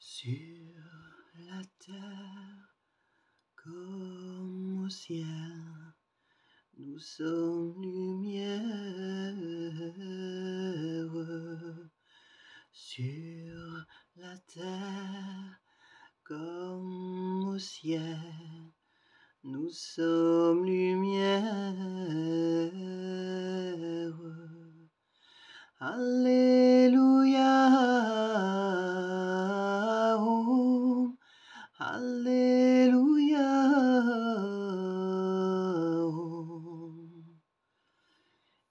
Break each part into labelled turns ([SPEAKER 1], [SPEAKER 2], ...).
[SPEAKER 1] Sur la terre comme au ciel, nous sommes lumière. Sur la terre comme au ciel, nous sommes lumière. Alléluia, oh, Alléluia, oh.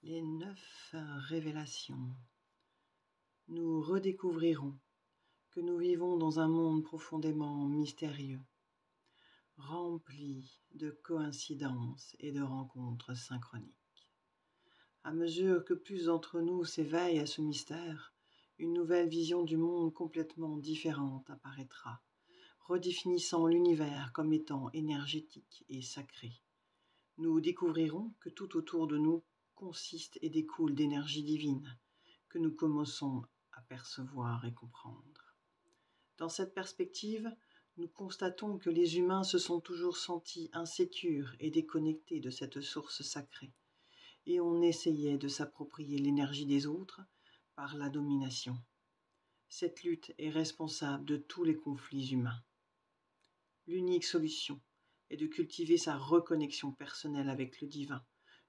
[SPEAKER 1] Les 9 révélations. Nous redécouvrirons que nous vivons dans un monde profondément mystérieux, rempli de coïncidences et de rencontres synchroniques. À mesure que plus d'entre nous s'éveillent à ce mystère, une nouvelle vision du monde complètement différente apparaîtra, redéfinissant l'univers comme étant énergétique et sacré. Nous découvrirons que tout autour de nous consiste et découle d'énergie divine, que nous commençons à percevoir et comprendre. Dans cette perspective, nous constatons que les humains se sont toujours sentis insécures et déconnectés de cette source sacrée, et on essayait de s'approprier l'énergie des autres par la domination. Cette lutte est responsable de tous les conflits humains. L'unique solution est de cultiver sa reconnexion personnelle avec le divin,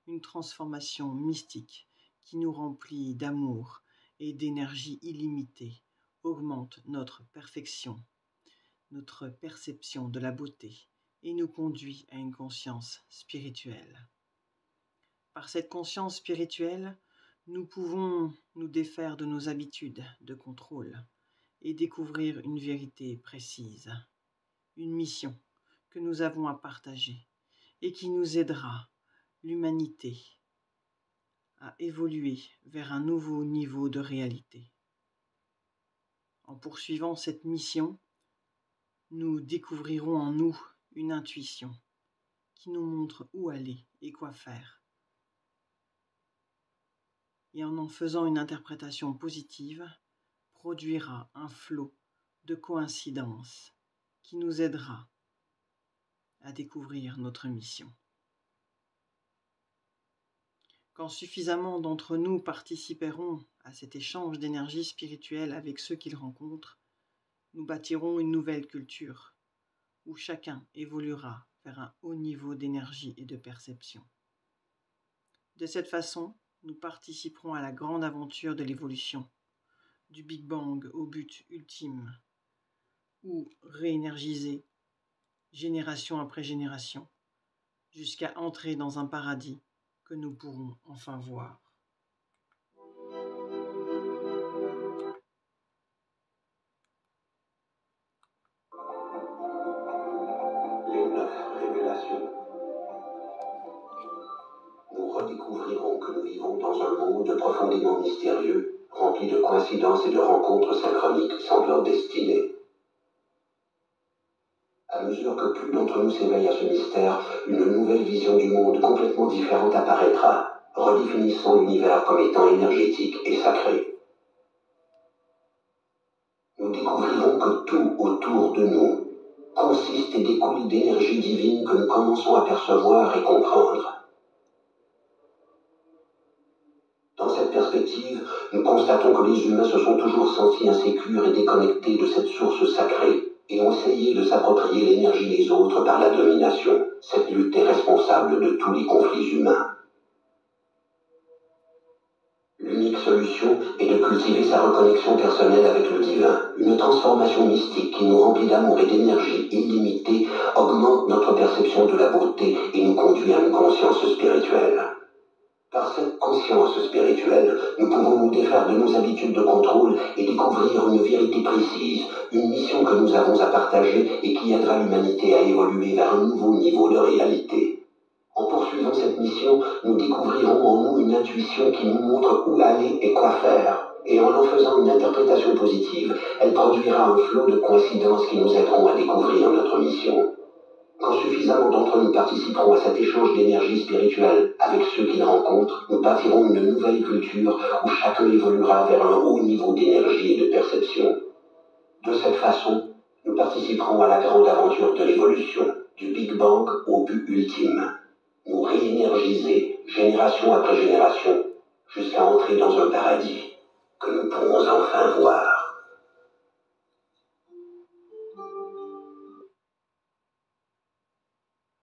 [SPEAKER 1] une transformation mystique qui nous remplit d'amour et d'énergie illimitée, augmente notre perfection, notre perception de la beauté et nous conduit à une conscience spirituelle. Par cette conscience spirituelle, nous pouvons nous défaire de nos habitudes de contrôle et découvrir une vérité précise, une mission que nous avons à partager et qui nous aidera, l'humanité, à évoluer vers un nouveau niveau de réalité. En poursuivant cette mission, nous découvrirons en nous une intuition qui nous montre où aller et quoi faire. Et en faisant une interprétation positive, produira un flot de coïncidences qui nous aidera à découvrir notre mission. Quand suffisamment d'entre nous participeront à cet échange d'énergie spirituelle avec ceux qu'ils rencontrent, nous bâtirons une nouvelle culture où chacun évoluera vers un haut niveau d'énergie et de perception. De cette façon, nous participerons à la grande aventure de l'évolution, du Big Bang au but ultime, ou réénergiser, génération après génération, jusqu'à entrer dans un paradis que nous pourrons enfin voir.
[SPEAKER 2] Les 9 révélations. Nous redécouvrirons que nous vivons dans un monde profondément mystérieux, rempli de coïncidences et de rencontres synchroniques semblant destinées. À mesure que plus d'entre nous s'éveillent à ce mystère, une nouvelle vision du monde complètement différente apparaîtra, redéfinissant l'univers comme étant énergétique et sacré. Nous découvrirons que tout autour de nous consiste et découle d'énergie divine que nous commençons à percevoir et comprendre. Dans cette perspective, nous constatons que les humains se sont toujours sentis insécures et déconnectés de cette source sacrée et ont essayé de s'approprier l'énergie des autres par la domination. Cette lutte est responsable de tous les conflits humains. L'unique solution est de cultiver sa reconnexion personnelle avec le divin. Une transformation mystique qui nous remplit d'amour et d'énergie illimitée augmente notre perception de la beauté et nous conduit à une conscience spirituelle. Par cette conscience spirituelle, nous pouvons nous défaire de nos habitudes de contrôle et découvrir une vérité précise, une mission que nous avons à partager et qui aidera l'humanité à évoluer vers un nouveau niveau de réalité. En poursuivant cette mission, nous découvrirons en nous une intuition qui nous montre où aller et quoi faire. Et en faisant une interprétation positive, elle produira un flot de coïncidences qui nous aideront à découvrir notre mission. Quand suffisamment d'entre nous participeront à cet échange d'énergie spirituelle avec ceux qu'ils rencontrent, nous bâtirons une nouvelle culture où chacun évoluera vers un haut niveau d'énergie et de perception. De cette façon, nous participerons à la grande aventure de l'évolution, du Big Bang au but ultime. Nous réénergiser, génération après génération, jusqu'à entrer dans un paradis que nous pourrons enfin voir.